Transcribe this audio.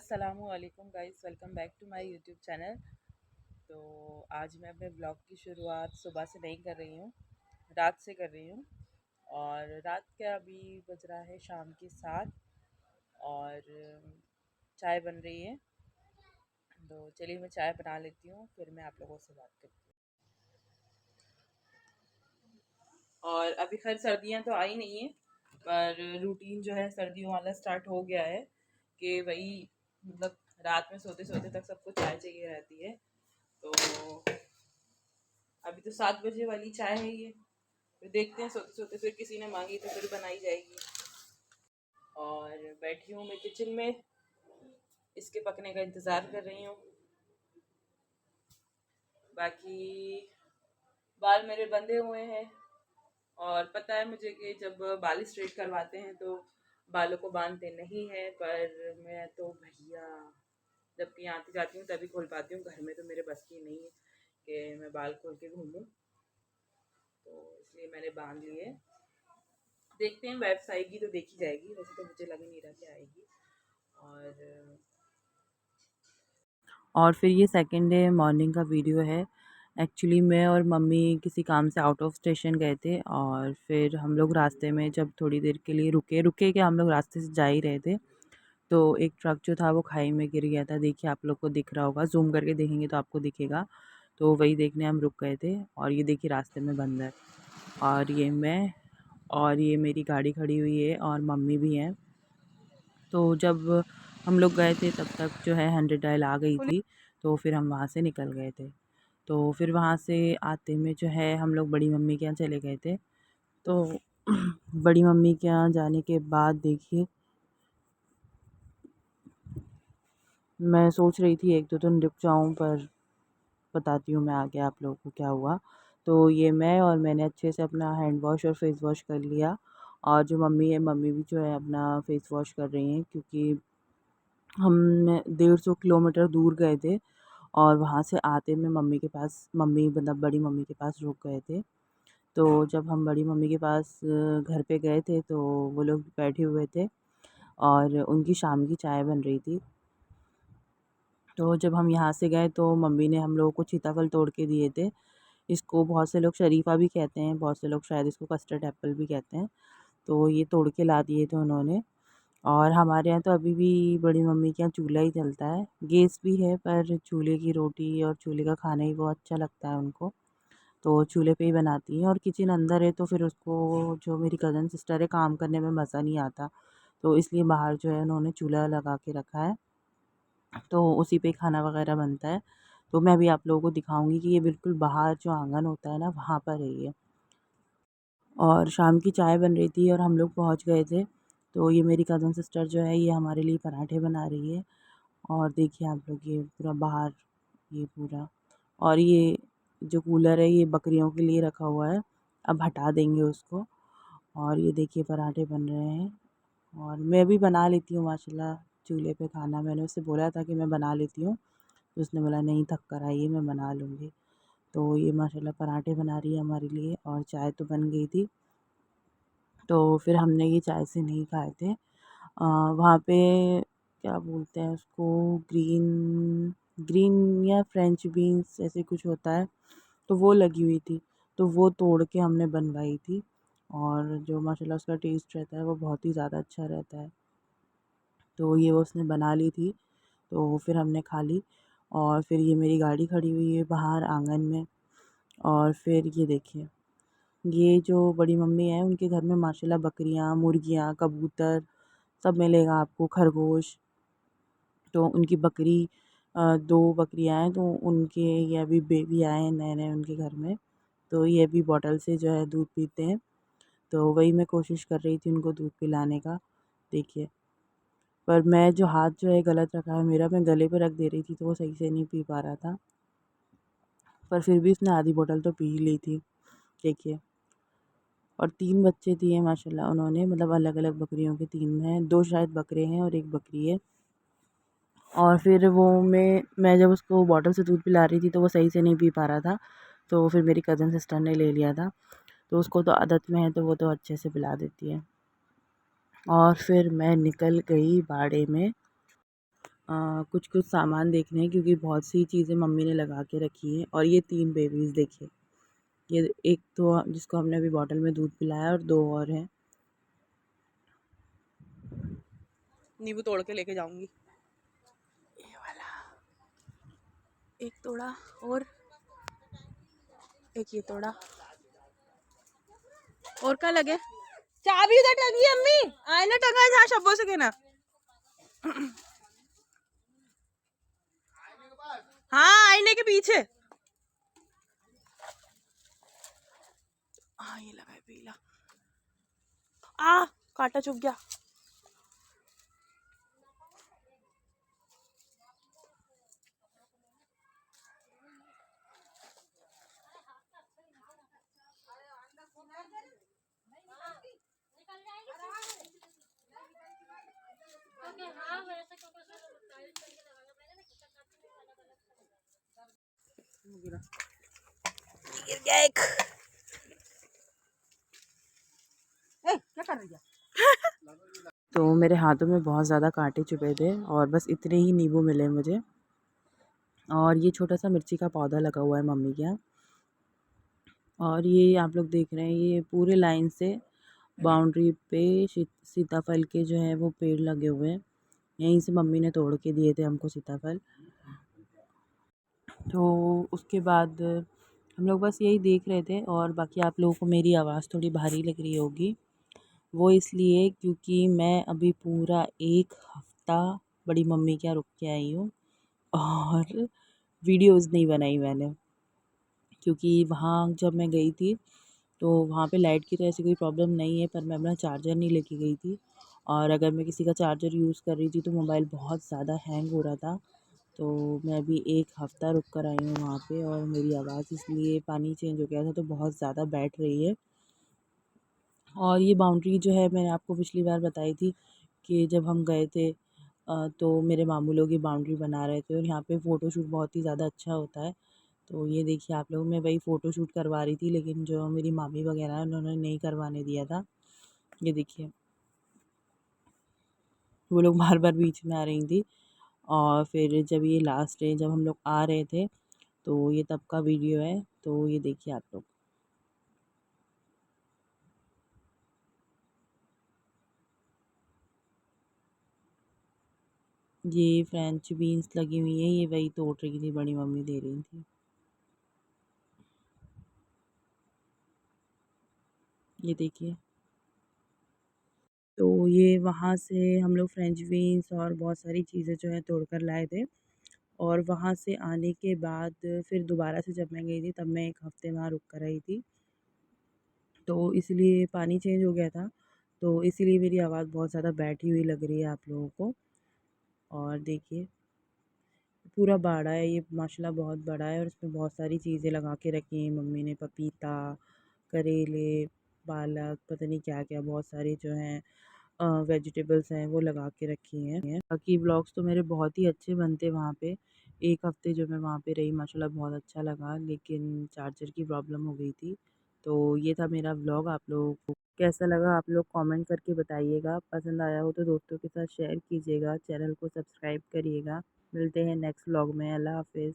अस्सलामुअलैकुम guys, welcome back to my YouTube channel. तो आज मैं अपने ब्लॉग की शुरुआत सुबह से नहीं कर रही हूँ, रात से कर रही हूँ। और रात का अभी बज रहा है शाम के 7 और चाय बन रही है। तो चलिए मैं चाय बना लेती हूँ, फिर मैं आप लोगों से बात करती हूँ। और अभी खैर सर्दियाँ तो आई नहीं है, पर रूटीन जो है सर्दियों वाला स्टार्ट हो गया है कि वही मतलब रात में सोते सोते तक सबको चाय चाहिए रहती है। तो अभी तो 7 बजे वाली चाय है ये, फिर देखते हैं सोते सोते फिर किसी ने मांगी तो फिर बनाई जाएगी। और बैठी हूँ मैं किचन में, इसके पकने का इंतज़ार कर रही हूँ। बाकी बाल मेरे बंधे हुए हैं और पता है मुझे कि जब बाल स्ट्रेट करवाते हैं तो बालों को बांधते नहीं है, पर मैं तो भैया जब कहीं आती जाती हूँ तभी खोल पाती हूँ। घर में तो मेरे बस की नहीं है कि मैं बाल खोल के घूमूं, तो इसलिए मैंने बांध लिए। देखते हैं वेब्स आएगी तो देखी जाएगी, वैसे तो मुझे लग नहीं रहा कि आएगी। और फिर ये सेकंड डे मॉर्निंग का वीडियो है। एक्चुअली मैं और मम्मी किसी काम से आउट ऑफ स्टेशन गए थे और फिर हम लोग रास्ते में जब थोड़ी देर के लिए रुके कि हम लोग रास्ते से जा ही रहे थे, तो एक ट्रक जो था वो खाई में गिर गया था। देखिए आप लोग को दिख रहा होगा, ज़ूम करके देखेंगे तो आपको दिखेगा। तो वही देखने हम रुक गए थे और ये देखिए रास्ते में बंदर, और ये मैं, और ये मेरी गाड़ी खड़ी हुई है और मम्मी भी हैं। तो जब हम लोग गए थे तब तक जो है 100 डायल आ गई थी, तो फिर हम वहाँ से निकल गए थे। तो फिर वहाँ से आते में जो है हम लोग बड़ी मम्मी के यहाँ चले गए थे। तो बड़ी मम्मी के यहाँ जाने के बाद देखिए मैं सोच रही थी 1-2 दिन रुक जाऊँ, पर बताती हूँ मैं आगे आप लोगों को क्या हुआ। तो ये मैंने अच्छे से अपना हैंड वॉश और फेस वॉश कर लिया, और जो मम्मी है, मम्मी भी जो है अपना फेस वॉश कर रही हैं, क्योंकि हम 150 किलोमीटर दूर गए थे और वहाँ से आते में मम्मी मतलब बड़ी मम्मी के पास रुक गए थे। तो जब हम बड़ी मम्मी के पास घर पे गए थे तो वो लोग बैठे हुए थे और उनकी शाम की चाय बन रही थी। तो जब हम यहाँ से गए तो मम्मी ने हम लोगों को सीताफल तोड़ के दिए थे। इसको बहुत से लोग शरीफ़ा भी कहते हैं, बहुत से लोग शायद इसको कस्टर्ड एप्पल भी कहते हैं। तो ये तोड़ के ला दिए थे उन्होंने। और हमारे यहाँ तो अभी भी बड़ी मम्मी के यहाँ चूल्हा ही जलता है, गैस भी है, पर चूल्हे की रोटी और चूल्हे का खाना ही बहुत अच्छा लगता है उनको। तो चूल्हे पे ही बनाती हैं, और किचन अंदर है तो फिर उसको, जो मेरी कज़न सिस्टर है, काम करने में मज़ा नहीं आता। तो इसलिए बाहर जो है उन्होंने चूल्हा लगा के रखा है, तो उसी पे खाना वगैरह बनता है। तो मैं अभी आप लोगों को दिखाऊंगी कि ये बिल्कुल बाहर जो आंगन होता है ना, वहाँ पर है ये। और शाम की चाय बन रही थी और हम लोग पहुँच गए थे। तो ये मेरी कज़न सिस्टर जो है ये हमारे लिए पराठे बना रही है। और देखिए आप लोग, ये पूरा बाहर, ये पूरा, और ये जो कूलर है ये बकरियों के लिए रखा हुआ है, अब हटा देंगे उसको। और ये देखिए पराठे बन रहे हैं, और मैं भी बना लेती हूँ माशाल्लाह चूल्हे पे खाना। मैंने उससे बोला था कि मैं बना लेती हूँ, तो उसने बोला नहीं थक कर आइए, मैं बना लूँगी। तो ये माशाल्लाह पराठे बना रही है हमारे लिए, और चाय तो बन गई थी। तो फिर हमने ये चाय से नहीं खाए थे। वहाँ पे क्या बोलते हैं उसको, ग्रीन ग्रीन या फ्रेंच बीन्स ऐसे कुछ होता है, तो वो लगी हुई थी, तो वो तोड़ के हमने बनवाई थी। और जो माशाल्लाह उसका टेस्ट रहता है वो बहुत ही ज़्यादा अच्छा रहता है। तो ये वो उसने बना ली थी, तो फिर हमने खा ली। और फिर ये मेरी गाड़ी खड़ी हुई है बाहर आंगन में। और फिर ये देखिए, ये जो बड़ी मम्मी है उनके घर में माशाल्लाह बकरियाँ, मुर्गियाँ, कबूतर सब मिलेगा आपको, खरगोश। तो उनकी बकरी 2 बकरियाँ हैं, तो उनके ये अभी बेबी आए हैं नए-नए उनके घर में। तो ये अभी बॉटल से जो है दूध पीते हैं, तो वही मैं कोशिश कर रही थी उनको दूध पिलाने का। देखिए, पर मैं जो हाथ जो है गलत रखा है मेरा, मैं गले पे रख दे रही थी तो वो सही से नहीं पी पा रहा था, पर फिर भी उसने आधी बोतल तो पी ली थी। देखिए, और 3 बच्चे दिए माशाल्लाह उन्होंने, मतलब अलग-अलग बकरियों के 3 हैं, 2 शायद बकरे हैं और 1 बकरी है। और फिर वो मैं जब उसको बॉटल से दूध पिला रही थी तो वो सही से नहीं पी पा रहा था, तो फिर मेरी कज़न सिस्टर ने ले लिया था। तो उसको तो आदत में है, तो वो तो अच्छे से पिला देती है। और फिर मैं निकल गई बाड़े में। कुछ कुछ सामान देखने हैं क्योंकि बहुत सी चीज़ें मम्मी ने लगा के रखी हैं। और ये 3 बेबीज़ देखिए, ये एक तो जिसको हमने अभी बॉटल में दूध पिलाया और 2 और हैं। नींबू तोड़ के लेके जाऊंगी, ये वाला एक तोड़ा और एक ये तोड़ा। और क्या लगे? चाबी उधर टंगी है अम्मी, आईना टंगा है जहाँ शब्बों से कहना। हाँ, आईने के पीछे। हाँ, ये लगा है पीला। कांटा चुभ गया। गिर गया एक। क्या कर रही है? तो मेरे हाथों में बहुत ज़्यादा कांटे चुभे थे और बस इतने ही नींबू मिले मुझे। और ये छोटा सा मिर्ची का पौधा लगा हुआ है मम्मी के यहाँ। और ये आप लोग देख रहे हैं, ये पूरे लाइन से बाउंड्री पे सीताफल के जो है वो पेड़ लगे हुए हैं। यहीं से मम्मी ने तोड़ के दिए थे हमको सीताफल। तो उसके बाद हम लोग बस यही देख रहे थे। और बाकी आप लोगों को मेरी आवाज़ थोड़ी भारी लग रही होगी, वो इसलिए क्योंकि मैं अभी पूरा 1 हफ़्ता बड़ी मम्मी के यहाँ रुक के आई हूँ और वीडियोज़ नहीं बनाई मैंने। क्योंकि वहाँ जब मैं गई थी तो वहाँ पे लाइट की तो ऐसी कोई प्रॉब्लम नहीं है, पर मैं अपना चार्जर नहीं लेके गई थी। और अगर मैं किसी का चार्जर यूज़ कर रही थी तो मोबाइल बहुत ज़्यादा हैंग हो रहा था। तो मैं अभी 1 हफ़्ता रुक कर आई हूँ वहाँ पे और मेरी आवाज़ इसलिए पानी चेंज हो गया था तो बहुत ज़्यादा बैठ रही है। और ये बाउंड्री जो है मैंने आपको पिछली बार बताई थी कि जब हम गए थे तो मेरे मामू लोग ये बाउंड्री बना रहे थे और यहाँ पे फ़ोटोशूट बहुत ही ज़्यादा अच्छा होता है। तो ये देखिए आप लोग, मैं वही फ़ोटोशूट करवा रही थी लेकिन जो मेरी मामी वगैरह हैं उन्होंने नहीं करवाने दिया था। ये देखिए, वो लोग बार-बार बीच में आ रही थी। और फिर जब ये लास्ट डे जब हम लोग आ रहे थे तो ये तब का वीडियो है। तो ये देखिए आप लोग। ये फ्रेंच बीन्स लगी हुई हैं, ये वही तोड़ रही थी, बड़ी मम्मी दे रही थी। ये देखिए। तो ये वहाँ से हम लोग फ्रेंच बीन्स और बहुत सारी चीज़ें जो है तोड़ कर लाए थे। और वहाँ से आने के बाद फिर दोबारा से जब मैं गई थी तब मैं 1 हफ़्ते वहाँ रुक कर आई थी। तो इसलिए पानी चेंज हो गया था, तो इसीलिए मेरी आवाज़ बहुत ज़्यादा बैठी हुई लग रही है आप लोगों को। और देखिए, पूरा बाड़ा है ये, माशाल्लाह बहुत बड़ा है और इसमें बहुत सारी चीज़ें लगा के रखी हैं मम्मी ने, पपीता, करेले, पालक, पता नहीं क्या-क्या बहुत सारे जो हैं वेजिटेबल्स हैं वो लगा के रखी हैं। बाकी व्लॉग्स तो मेरे बहुत ही अच्छे बनते वहाँ पे। 1 हफ़्ते जो मैं वहाँ पे रही माशाल्लाह बहुत अच्छा लगा, लेकिन चार्जर की प्रॉब्लम हो गई थी। तो ये था मेरा व्लॉग, आप लोगों को कैसा लगा आप लोग कमेंट करके बताइएगा। पसंद आया हो तो दोस्तों के साथ शेयर कीजिएगा, चैनल को सब्सक्राइब करिएगा। मिलते हैं नेक्स्ट व्लॉग में। अल्लाह हाफ़िज़।